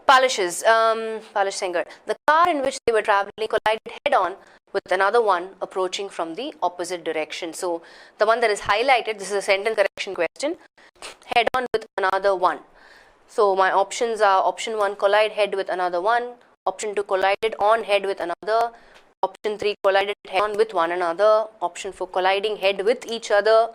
Palish Sengar. The car in which they were traveling collided head-on with another one approaching from the opposite direction. So the one that is highlighted, this is a sentence correction question, head-on with another one. So my options are option 1, collide head with another one, option 2, collided on head with another, option 3, collided head-on with one another, option 4, colliding head with each other,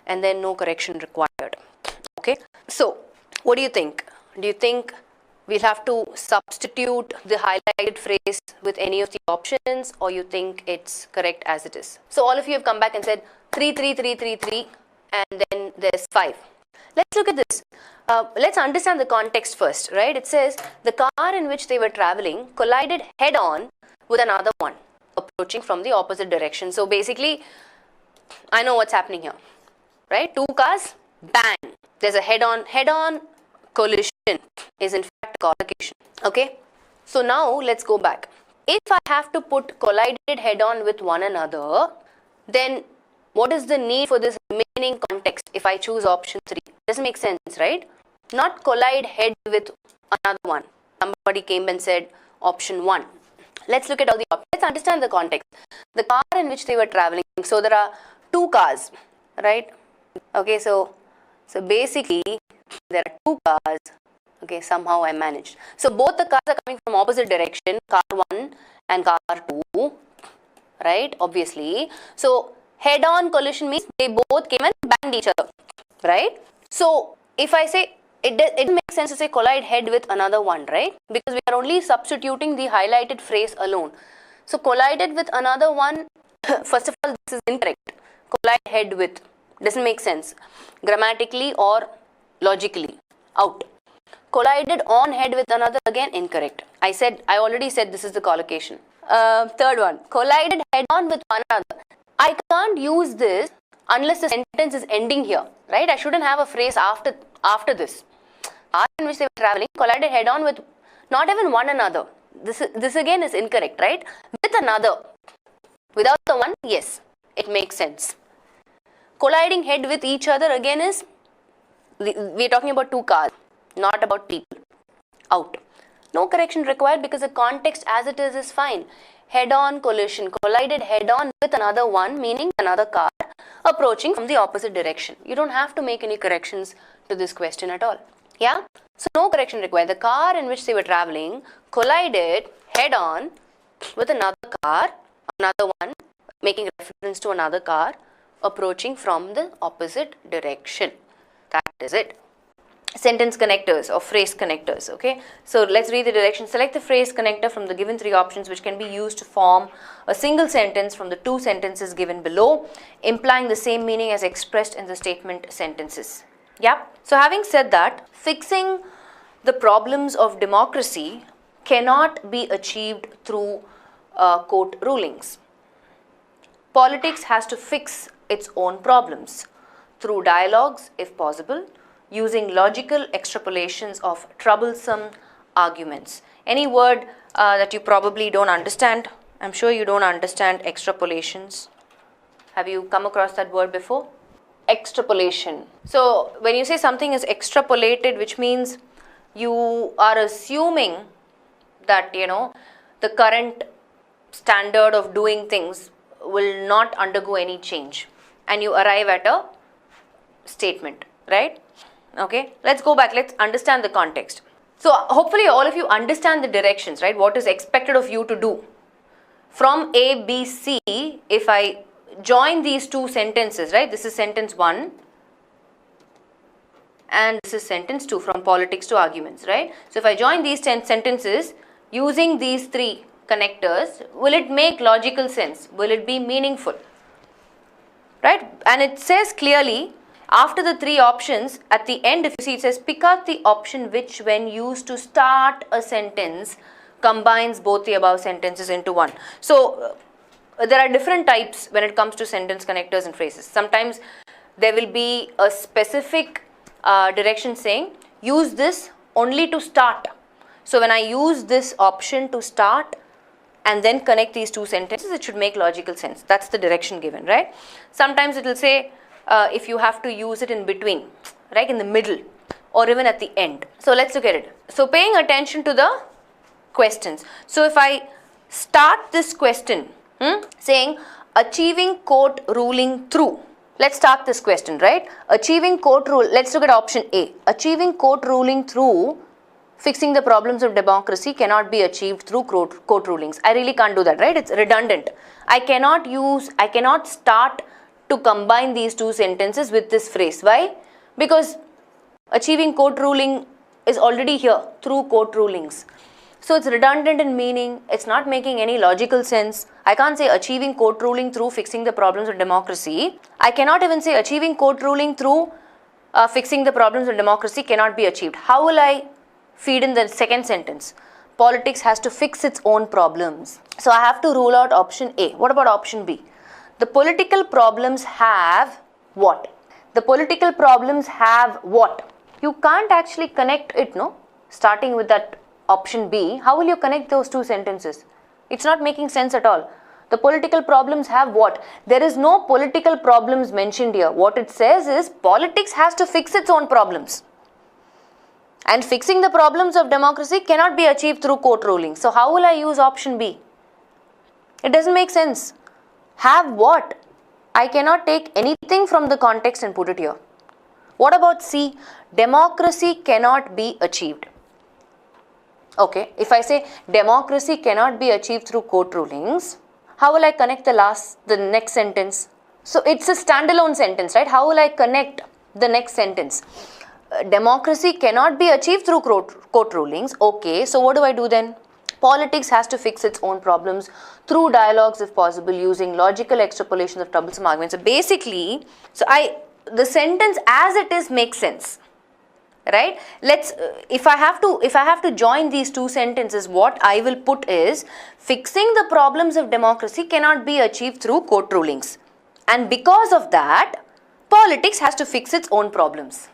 and then no correction required. Okay, so what do you think? Do you think we'll have to substitute the highlighted phrase with any of the options, or you think it's correct as it is? So all of you have come back and said 3, 3, 3, 3, 3, and then there's 5. Let's look at this. Let's understand the context first, right? It says the car in which they were traveling collided head-on with another one approaching from the opposite direction. So basically, I know what's happening here, right? Two cars, bang. There's a head-on collision is in fact collocation. Okay, so now let's go back. If I have to put collided head-on with one another, then what is the need for this remaining context if I choose option 3? Doesn't make sense, right? Not collide head with another one. Somebody came and said option 1. Let's look at all the options. Let's understand the context. The car in which they were traveling. So there are 2 cars, right? Okay, so basically there are 2 cars. Okay, somehow I managed. So both the cars are coming from opposite direction, car 1 and car 2, right? Obviously. So head-on collision means they both came and banged each other, right? So if I say, it makes sense to say collide head with another one, right? Because we are only substituting the highlighted phrase alone. So collided with another one, first of all, this is incorrect. Collide head with doesn't make sense grammatically or logically. Out. Collided on head with another, again incorrect. I already said this is the collocation. Third one, collided head on with one another. I can't use this unless the sentence is ending here, right? I shouldn't have a phrase after this. Car in which they were traveling collided head on with not even one another. This again is incorrect, right? With another. Without the one, yes, it makes sense. Colliding head with each other again is, we are talking about 2 cars, not about people. Out. No correction required because the context as it is fine. Head-on collision, collided head-on with another one, meaning another car approaching from the opposite direction. You don't have to make any corrections to this question at all. Yeah? So no correction required. The car in which they were traveling collided head-on with another car, another one, making reference to another car approaching from the opposite direction. That is it. Sentence connectors or phrase connectors. Okay, so let's read the directions. Select the phrase connector from the given 3 options which can be used to form a single sentence from the 2 sentences given below, implying the same meaning as expressed in the statement sentences. Yeah, so having said that, fixing the problems of democracy cannot be achieved through court rulings. Politics has to fix its own problems through dialogues, if possible, using logical extrapolations of troublesome arguments. Any word that you probably don't understand? I'm sure you don't understand extrapolations. Have you come across that word before? Extrapolation. So when you say something is extrapolated, which means you are assuming that, the current standard of doing things will not undergo any change, and you arrive at a statement, right? Okay, let's go back. Let's understand the context. So hopefully all of you understand the directions, right? What is expected of you to do. From A, B, C, if I join these 2 sentences, right? This is sentence 1 and this is sentence 2, from politics to arguments, right? So if I join these 10 sentences using these 3 connectors, will it make logical sense? Will it be meaningful? Right? And it says clearly, after the 3 options, at the end, if you see, it says pick out the option which, when used to start a sentence, combines both the above sentences into one. So there are different types when it comes to sentence connectors and phrases. Sometimes there will be a specific direction saying use this only to start. So when I use this option to start and then connect these 2 sentences, it should make logical sense. That's the direction given, right? Sometimes it will say if you have to use it in between, right, in the middle. or even at the end. So let's look at it. So paying attention to the questions. So if I start this question saying achieving court ruling through. Let's start this question, right? Achieving court rule. Let's look at option A. Achieving court ruling through fixing the problems of democracy cannot be achieved through court rulings. I really can't do that, right? It's redundant. I cannot start to combine these two sentences with this phrase. Why? Because achieving court ruling is already here through court rulings. So it's redundant in meaning, it's not making any logical sense. I can't say achieving court ruling through fixing the problems of democracy. I cannot even say achieving court ruling through fixing the problems of democracy cannot be achieved. How will I feed in the second sentence? Politics has to fix its own problems. So I have to rule out option A. What about option B? The political problems have what? The political problems have what? You can't actually connect it, no? Starting with that option B, how will you connect those two sentences? It's not making sense at all. The political problems have what? There is no political problems mentioned here. What it says is politics has to fix its own problems. And fixing the problems of democracy cannot be achieved through court rulings. So how will I use option B? It doesn't make sense. Have what? I cannot take anything from the context and put it here. What about C? Democracy cannot be achieved. Okay, if I say democracy cannot be achieved through court rulings, how will I connect the next sentence? So it's a standalone sentence, right? How will I connect the next sentence? Democracy cannot be achieved through court rulings. Okay, so what do I do then? Politics has to fix its own problems through dialogues if possible, using logical extrapolations of troublesome arguments. So basically, the sentence as it is makes sense. Right? If I have to join these two sentences, what I will put is fixing the problems of democracy cannot be achieved through court rulings, and because of that, politics has to fix its own problems.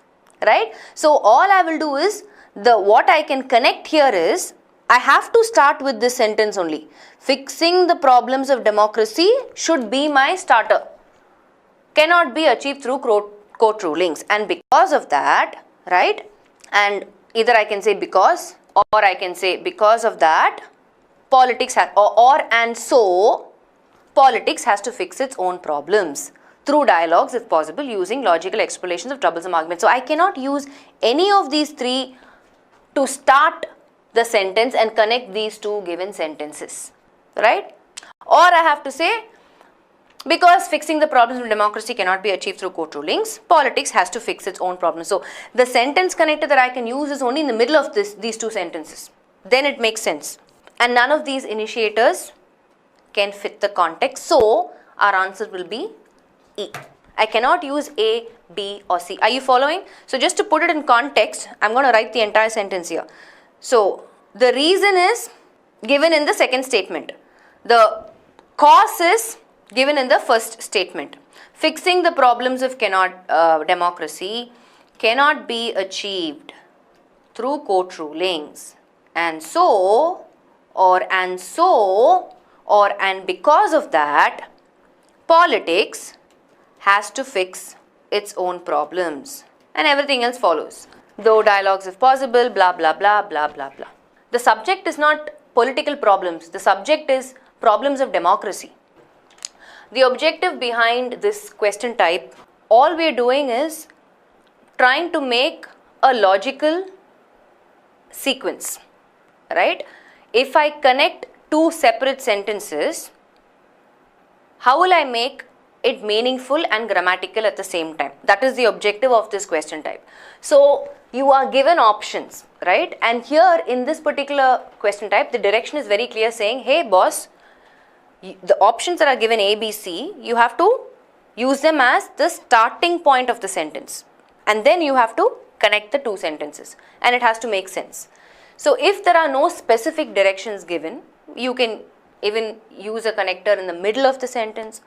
Right? So all I will do is what I can connect here is I have to start with this sentence only. Fixing the problems of democracy should be my starter. Cannot be achieved through court rulings, and because of that. Right? And either I can say because, or I can say because of that, politics has, and so politics has to fix its own problems through dialogues if possible, using logical explanations of troublesome arguments. So I cannot use any of these three to start the sentence and connect these two given sentences. Right? Or I have to say, because fixing the problems of democracy cannot be achieved through court rulings, politics has to fix its own problems. So the sentence connector that I can use is only in the middle of these two sentences. Then it makes sense. And none of these initiators can fit the context. So our answer will be E. I cannot use A, B or C. Are you following? So just to put it in context, I'm going to write the entire sentence here. So the reason is given in the second statement. The cause is given in the first statement. Fixing the problems of democracy cannot be achieved through court rulings, and because of that, politics has to fix its own problems, and everything else follows. Though dialogues if possible, blah blah blah blah blah blah. The subject is not political problems. The subject is problems of democracy. The objective behind this question type, all we are doing is trying to make a logical sequence, right? If I connect two separate sentences, how will I make it meaningful and grammatical at the same time? That is the objective of this question type. So you are given options, right? And here in this particular question type, the direction is very clear, saying, hey boss, the options that are given A, B, C, you have to use them as the starting point of the sentence, and then you have to connect the two sentences, and it has to make sense. So if there are no specific directions given, you can even use a connector in the middle of the sentence,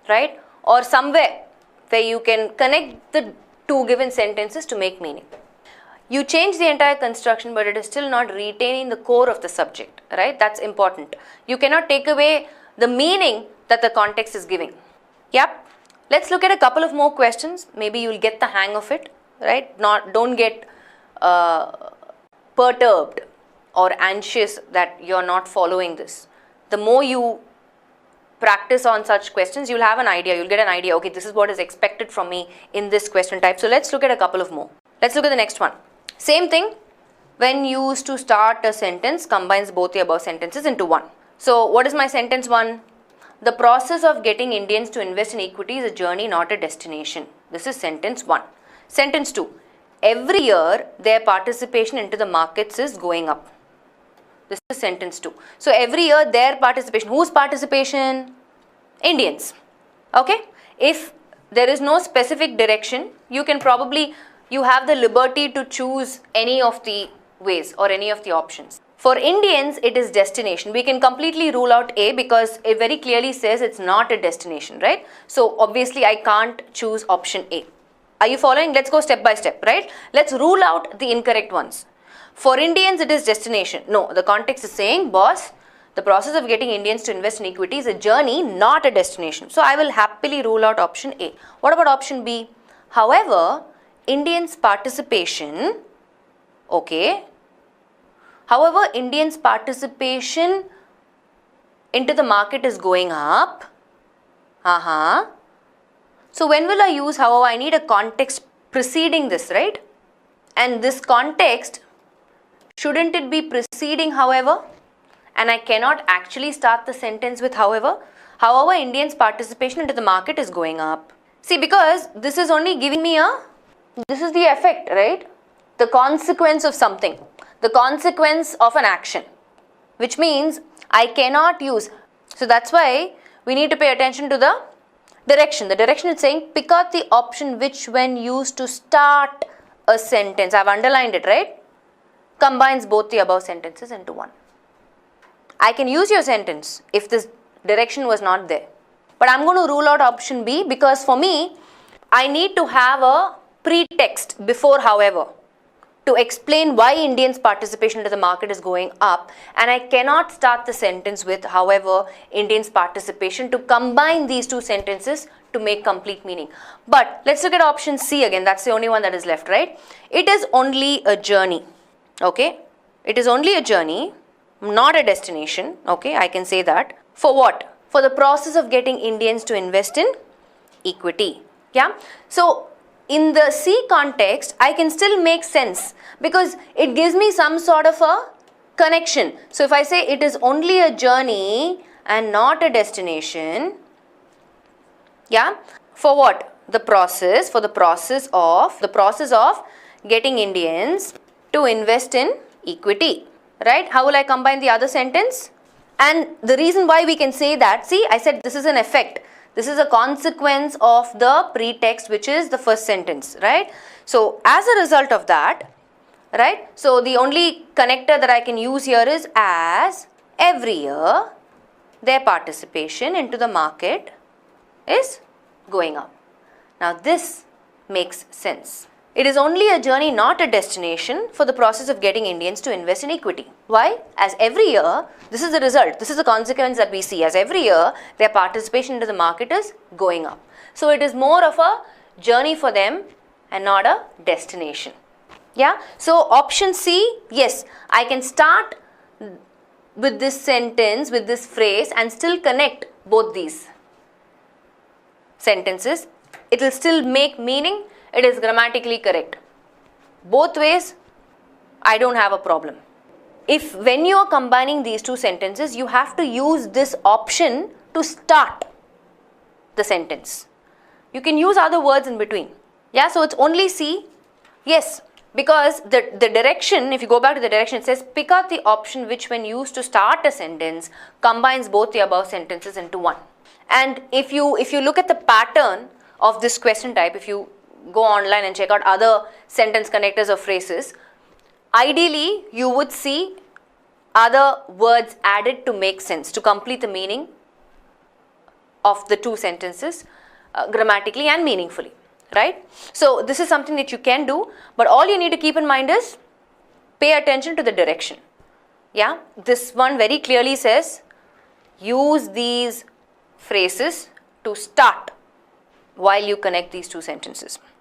right? Or somewhere where you can connect the two given sentences to make meaning. You change the entire construction, but it is still not retaining the core of the subject, right? That's important. You cannot take away the meaning that the context is giving. Yep. Let's look at a couple of more questions. Maybe you'll get the hang of it, right? Don't get perturbed or anxious that you're not following this. The more you practice on such questions, you'll have an idea, you'll get an idea, okay, this is what is expected from me in this question type. So let's look at a couple of more. Let's look at the next one. Same thing, when used to start a sentence, combines both the above sentences into one. So what is my sentence 1? The process of getting Indians to invest in equity is a journey, not a destination. This is sentence 1. Sentence 2. Every year, their participation into the markets is going up. This is sentence 2. So every year, their participation. Whose participation? Indians. Okay? If there is no specific direction, you can probably, you have the liberty to choose any of the ways or any of the options. For Indians, it is destination. We can completely rule out A because it very clearly says it's not a destination, right? So obviously, I can't choose option A. Are you following? Let's go step by step, right? Let's rule out the incorrect ones. For Indians, it is destination. No, the context is saying, boss, the process of getting Indians to invest in equity is a journey, not a destination. So I will happily rule out option A. What about option B? However, Indians' participation, okay. However, Indians' participation into the market is going up. So when will I use however? I need a context preceding this, right? And this context, shouldn't it be preceding however? And I cannot actually start the sentence with however. However, Indians' participation into the market is going up. See, because this is only giving me this is the effect, right? The consequence of something. The consequence of an action. Which means I cannot use. So that's why we need to pay attention to the direction. The direction is saying pick out the option which when used to start a sentence. I've underlined it, right? Combines both the above sentences into one. I can use your sentence if this direction was not there. But I'm going to rule out option B because for me, I need to have a pretext before however to explain why Indians' participation into the market is going up, and I cannot start the sentence with however Indians' participation to combine these two sentences to make complete meaning. But let's look at option C again. That's the only one that is left, right? It is only a journey. Okay? It is only a journey, not a destination. Okay? I can say that. For what? For the process of getting Indians to invest in equity. Yeah? So in the C context, I can still make sense because it gives me some sort of a connection. So if I say it is only a journey and not a destination, yeah, for what? The process, for the process of getting Indians to invest in equity, right? How will I combine the other sentence? And the reason why we can say that, see, I said this is an effect. This is a consequence of the pretext, which is the first sentence, right? So as a result of that, right? So the only connector that I can use here is as every year their participation into the market is going up. Now this makes sense. It is only a journey, not a destination for the process of getting Indians to invest in equity. Why? As every year, this is the result, this is the consequence that we see. As every year, their participation into the market is going up. So it is more of a journey for them and not a destination. Yeah? So option C, yes, I can start with this sentence, with this phrase and still connect both these sentences. It will still make meaning. It is grammatically correct. Both ways, I don't have a problem. If when you are combining these two sentences, you have to use this option to start the sentence. You can use other words in between. Yeah, so it's only C. Yes, because the direction, if you go back to the direction, it says pick out the option which when used to start a sentence combines both the above sentences into one. And if you look at the pattern of this question type, if you go online and check out other sentence connectors or phrases, ideally you would see other words added to make sense, to complete the meaning of the two sentences grammatically and meaningfully, right? So this is something that you can do, but all you need to keep in mind is pay attention to the direction. Yeah, this one very clearly says use these phrases to start while you connect these two sentences.